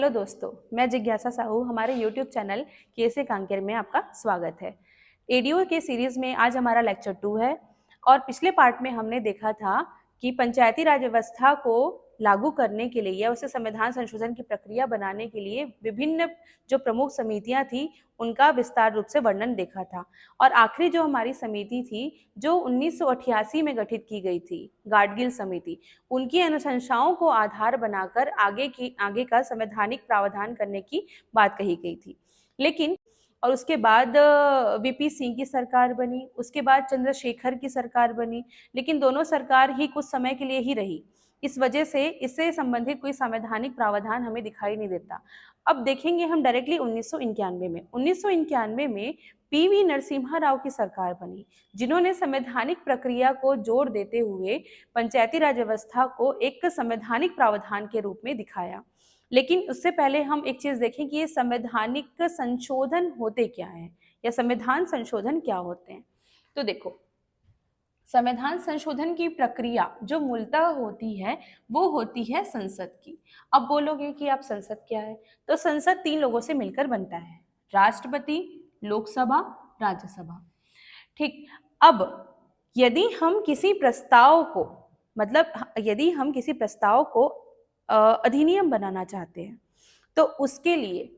Hello दोस्तों, मैं जिज्ञासा साहू। हमारे YouTube चैनल केसे कांकेर में आपका स्वागत है। एडीओ के सीरीज में आज हमारा लेक्चर 2 है और पिछले पार्ट में हमने देखा था कि पंचायती राज व्यवस्था को लागू करने के लिए या उसे संविधान संशोधन की प्रक्रिया बनाने के लिए विभिन्न जो प्रमुख समितियां थी उनका विस्तार रूप से वर्णन देखा था। और आखिरी जो हमारी समिति थी जो 1988 में गठित की गई थी, गाडगिल समिति, उनकी अनुशंसाओं को आधार बनाकर आगे का संवैधानिक प्रावधान करने की बात कही गई थी। लेकिन और उसके बाद वीपी सिंह की सरकार बनी, उसके बाद चंद्रशेखर की सरकार बनी, लेकिन दोनों सरकार ही कुछ समय के लिए ही रही। इस वजह से इससे संबंधित कोई संवैधानिक प्रावधान हमें दिखाई नहीं देता। अब देखेंगे हम डायरेक्टली 1991 में पीवी नरसिम्हा राव की सरकार बनी, जिन्होंने संवैधानिक प्रक्रिया को जोर देते हुए पंचायती राज व्यवस्था को एक संवैधानिक प्रावधान के रूप में दिखाया। लेकिन उससे पहले हम एक चीज देखें कि ये संवैधानिक संशोधन होते क्या है या संविधान संशोधन क्या होते हैं। तो देखो, संविधान संशोधन की प्रक्रिया जो मूलतः होती है वो होती है संसद की। अब बोलोगे कि आप संसद क्या है, तो संसद 3 लोगों से मिलकर बनता है, राष्ट्रपति, लोकसभा, राज्यसभा। ठीक। अब यदि हम किसी प्रस्ताव को अधिनियम बनाना चाहते हैं तो उसके लिए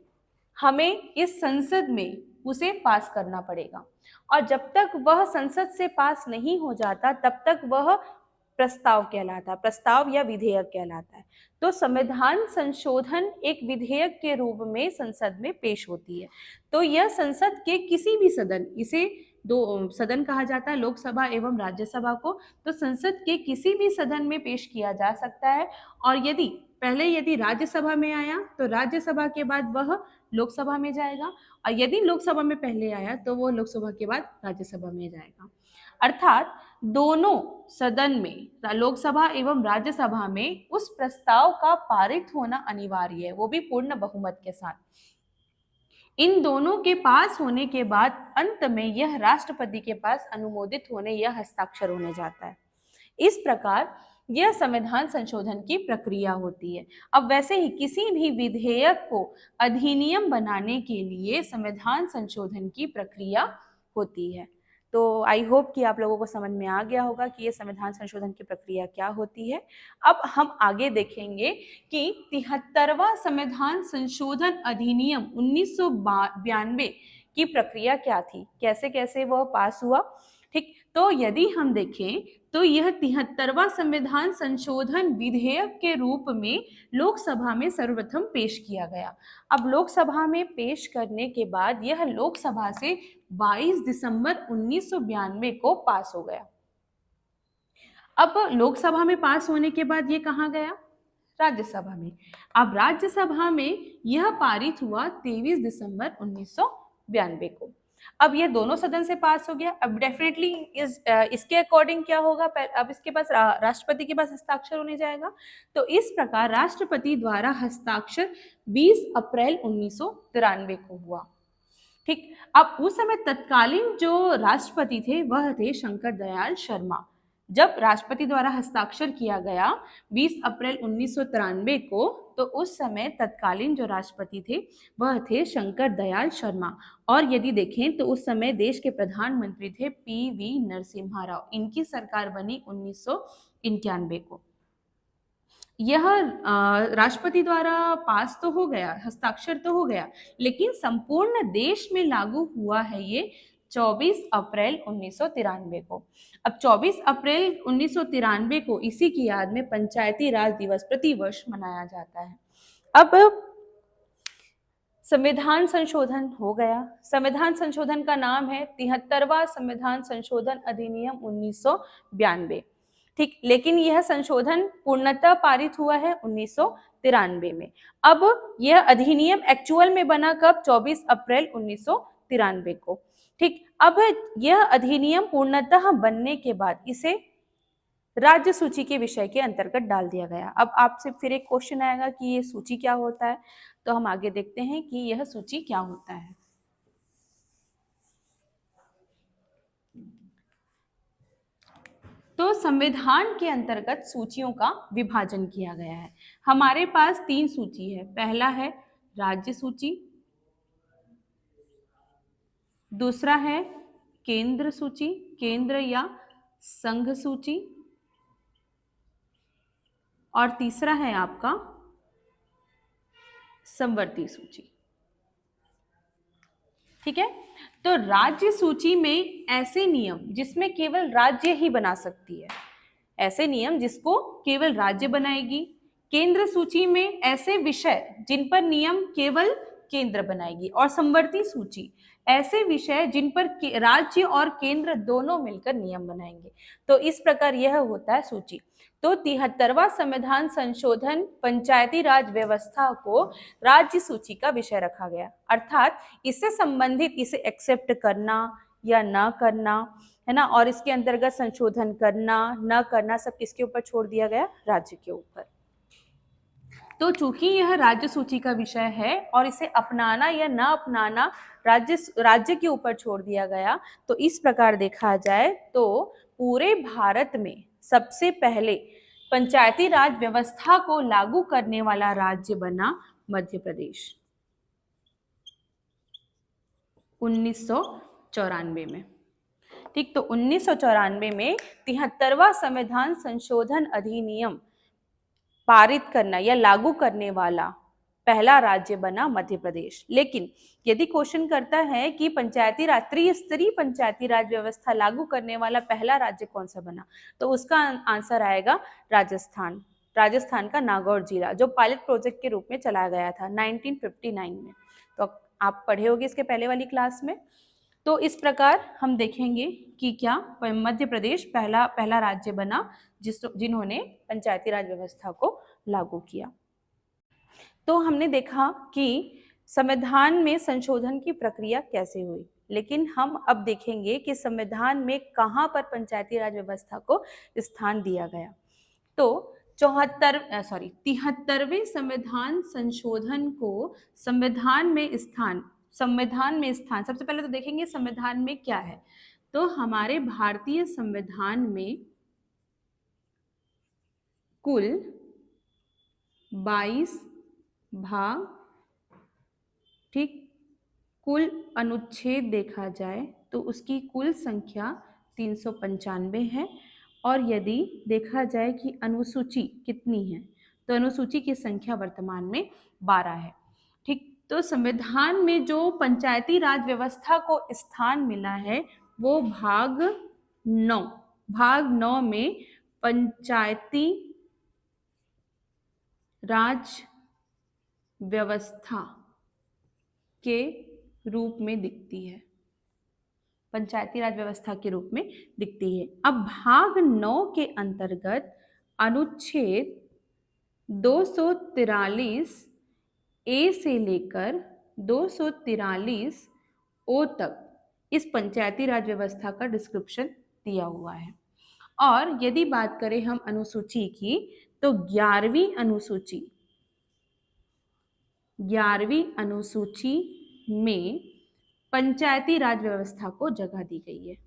हमें इस संसद में उसे पास करना पड़ेगा, और जब तक वह संसद से पास नहीं हो जाता तब तक वह प्रस्ताव या विधेयक कहलाता है। तो संविधान संशोधन एक विधेयक के रूप में संसद में पेश होती है। तो यह संसद के किसी भी सदन, इसे 2 सदन कहा जाता है, लोकसभा एवं राज्यसभा को, तो संसद के किसी भी सदन में पेश किया जा सकता है। और यदि राज्यसभा में आया तो राज्यसभा के बाद वह लोकसभा में जाएगा, और यदि लोकसभा में पहले आया तो वो लोकसभा के बाद राज्यसभा में जाएगा। अर्थात दोनों सदन में, लोकसभा एवं राज्यसभा में, उस प्रस्ताव का पारित होना अनिवार्य है, वो भी पूर्ण बहुमत के साथ। इन दोनों के पास होने के बाद अंत में यह राष्ट्रपति के पास अनुमोदित होने या हस्ताक्षर होने जाता है। इस प्रकार यह संविधान संशोधन की प्रक्रिया होती है। अब वैसे ही किसी भी विधेयक को अधिनियम बनाने के लिए संविधान संशोधन की प्रक्रिया होती है। तो आई होप कि आप लोगों को समझ में आ गया होगा कि ये संविधान संशोधन की प्रक्रिया क्या होती है। अब हम आगे देखेंगे कि 73वां संविधान संशोधन अधिनियम 1992 की प्रक्रिया क्या थी, कैसे कैसे वह पास हुआ। ठीक, तो यदि हम देखें तो यह 73वां संविधान संशोधन विधेयक के रूप में लोकसभा में सर्वप्रथम पेश किया गया। अब लोकसभा में पेश करने के बाद यह लोकसभा से 22 दिसंबर 1992 को पास हो गया। अब लोकसभा में पास होने के बाद ये कहाँ गया? राज्यसभा में। अब राज्यसभा में यह पारित हुआ 23 दिसंबर 1992 को। अब ये दोनों सदन से पास हो गया। अब डेफिनेटली इसके अकॉर्डिंग क्या होगा, अब इसके पास राष्ट्रपति के पास हस्ताक्षर होने जाएगा। तो इस प्रकार राष्ट्रपति द्वारा हस्ताक्षर 20 अप्रैल 1993 को हुआ। ठीक। अब उस समय तत्कालीन जो राष्ट्रपति थे वह थे शंकर दयाल शर्मा। जब राष्ट्रपति द्वारा हस्ताक्षर किया गया 20 अप्रैल 1993 को, तो उस समय तत्कालीन जो राष्ट्रपति थे वह थे शंकर दयाल शर्मा। और यदि देखें तो उस समय देश के प्रधानमंत्री थे पीवी नरसिम्हा राव। इनकी सरकार बनी 1991 को। यह राष्ट्रपति द्वारा पास तो हो गया, हस्ताक्षर तो हो गया, लेकिन संपूर्ण देश में लागू हुआ है ये 24 अप्रैल 1993 को। अब 24 अप्रैल 1993 को इसी की याद में पंचायती राज दिवस प्रतिवर्ष मनाया जाता है। अब संविधान संशोधन हो गया। संविधान संशोधन का नाम है 73वां संविधान संशोधन अधिनियम 1992। ठीक, लेकिन यह संशोधन पूर्णतः पारित हुआ है 1993 में। अब यह अधिनियम एक्चुअल में बना कब? 24 अप्रैल 1993 को। ठीक, अब यह अधिनियम पूर्णतः बनने के बाद इसे राज्य सूची के विषय के अंतर्गत डाल दिया गया। अब आपसे फिर एक क्वेश्चन आएगा कि ये सूची क्या होता है, तो हम आगे देखते हैं कि यह सूची क्या होता है। तो संविधान के अंतर्गत सूचियों का विभाजन किया गया है। हमारे पास 3 सूची है। पहला है राज्य सूची, दूसरा है केंद्र सूची, केंद्र या संघ सूची, और तीसरा है आपका समवर्ती सूची। ठीक है, तो राज्य सूची में ऐसे नियम जिसमें केवल राज्य ही बना सकती है, ऐसे नियम जिसको केवल राज्य बनाएगी। केंद्र सूची में ऐसे विषय जिन पर नियम केवल केंद्र बनाएगी। और समवर्ती सूची ऐसे विषय जिन पर राज्य और केंद्र दोनों मिलकर नियम बनाएंगे। तो इस प्रकार यह होता है सूची। तो 73वां संविधान संशोधन पंचायती राज व्यवस्था को राज्य सूची का विषय रखा गया, अर्थात इससे संबंधित इसे एक्सेप्ट करना या ना करना, है ना, और इसके अंतर्गत संशोधन करना न करना सब किसके ऊपर छोड़ दिया गया? राज्य के ऊपर। तो चूंकि यह राज्य सूची का विषय है और इसे अपनाना या ना अपनाना राज्य के ऊपर छोड़ दिया गया, तो इस प्रकार देखा जाए तो पूरे भारत में सबसे पहले पंचायती राज व्यवस्था को लागू करने वाला राज्य बना मध्य प्रदेश 1994 में। ठीक, तो 1994 में 73वां संविधान संशोधन अधिनियम पारित करना या लागू करने वाला पहला राज्य बना मध्य प्रदेश। लेकिन यदि क्वेश्चन करता है कि पंचायती राज त्रिस्तरीय पंचायती राज व्यवस्था लागू करने वाला पहला राज्य कौन सा बना, तो उसका आंसर आएगा राजस्थान। राजस्थान का नागौर जिला, जो पायलट प्रोजेक्ट के रूप में चलाया गया था 1959 में। तो आप पढ़े होंगे इसके पहले वाली क्लास में। तो इस प्रकार हम देखेंगे कि क्या मध्य प्रदेश पहला राज्य बना जिन्होंने पंचायती राज व्यवस्था को लागू किया। तो हमने देखा कि संविधान में संशोधन की प्रक्रिया कैसे हुई, लेकिन हम अब देखेंगे कि संविधान में कहाँ पर पंचायती राज व्यवस्था को स्थान दिया गया। तो 73वें संविधान संशोधन को संविधान में स्थान सबसे पहले तो देखेंगे संविधान में क्या है। तो हमारे भारतीय संविधान में कुल 22 भाग, ठीक, कुल अनुच्छेद देखा जाए तो उसकी कुल संख्या 395 है। और यदि देखा जाए कि अनुसूची कितनी है, तो अनुसूची की संख्या वर्तमान में 12 है। ठीक, तो संविधान में जो पंचायती राज व्यवस्था को स्थान मिला है वो भाग 9 में पंचायती राज व्यवस्था के रूप में दिखती है, पंचायती राज व्यवस्था के रूप में दिखती है। अब भाग 9 के अंतर्गत अनुच्छेद 243 ए से लेकर 243 ओ तक इस पंचायती राज व्यवस्था का डिस्क्रिप्शन दिया हुआ है। और यदि बात करें हम अनुसूची की, तो 11वीं अनुसूची में पंचायती राज व्यवस्था को जगह दी गई है।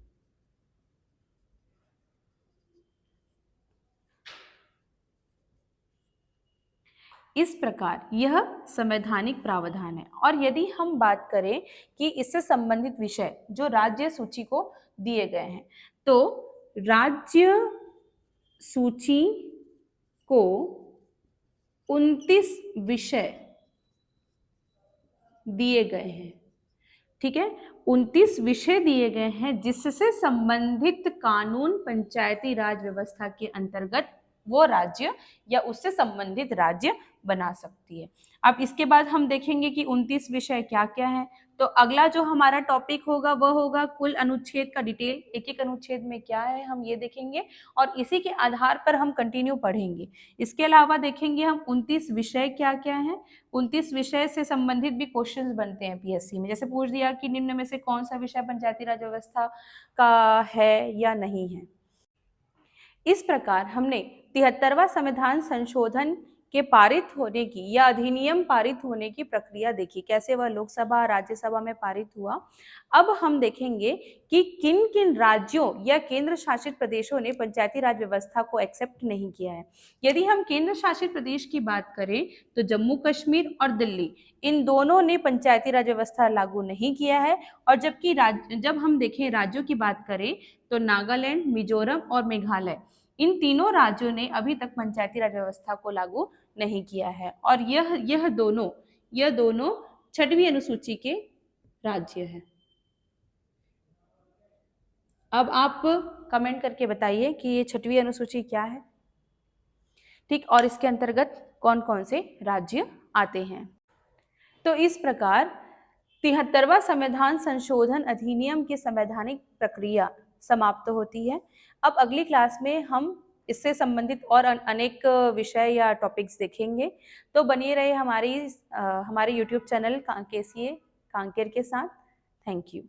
इस प्रकार यह संवैधानिक प्रावधान है। और यदि हम बात करें कि इससे संबंधित विषय जो राज्य सूची को दिए गए हैं, तो राज्य सूची को 29 विषय दिए गए हैं। ठीक है, 29 विषय दिए गए हैं जिससे संबंधित कानून पंचायती राज व्यवस्था के अंतर्गत वो राज्य या उससे संबंधित राज्य बना सकती है। अब इसके बाद हम देखेंगे कि 29 विषय क्या क्या है। तो अगला जो हमारा टॉपिक होगा वह होगा कुल अनुच्छेद का डिटेल, एक एक अनुच्छेद में क्या है हम ये देखेंगे और इसी के आधार पर हम कंटिन्यू पढ़ेंगे। इसके अलावा देखेंगे हम 29 विषय क्या क्या है। 29 विषय से संबंधित भी क्वेश्चंस बनते हैं पीएससी में, जैसे पूछ दिया कि निम्न में से कौन सा विषय पंचायती राज व्यवस्था का है या नहीं है। इस प्रकार हमने 73वां संविधान संशोधन के पारित होने की या अधिनियम पारित होने की प्रक्रिया देखी, कैसे वह लोकसभा राज्यसभा में पारित हुआ। अब हम देखेंगे कि किन किन राज्यों या केंद्र शासित प्रदेशों ने पंचायती राज व्यवस्था को एक्सेप्ट नहीं किया है। यदि हम केंद्र शासित प्रदेश की बात करें तो जम्मू कश्मीर और दिल्ली, इन दोनों ने पंचायती राज व्यवस्था लागू नहीं किया है। और जबकि जब हम देखें राज्यों की बात करें तो नागालैंड, मिजोरम और मेघालय, इन तीनों राज्यों ने अभी तक पंचायती राज व्यवस्था को लागू नहीं किया है। और यह दोनों 6वीं अनुसूची के राज्य हैं। अब आप कमेंट करके बताइए कि ये 6वीं अनुसूची क्या है, ठीक, और इसके अंतर्गत कौन कौन से राज्य आते हैं। तो इस प्रकार 73वां संविधान संशोधन अधिनियम की संवैधानिक प्रक्रिया समाप्त होती है। अब अगली क्लास में हम इससे संबंधित और अनेक विषय या टॉपिक्स देखेंगे। तो बनिए रहे हमारे YouTube चैनल कांकेर के साथ। Thank you.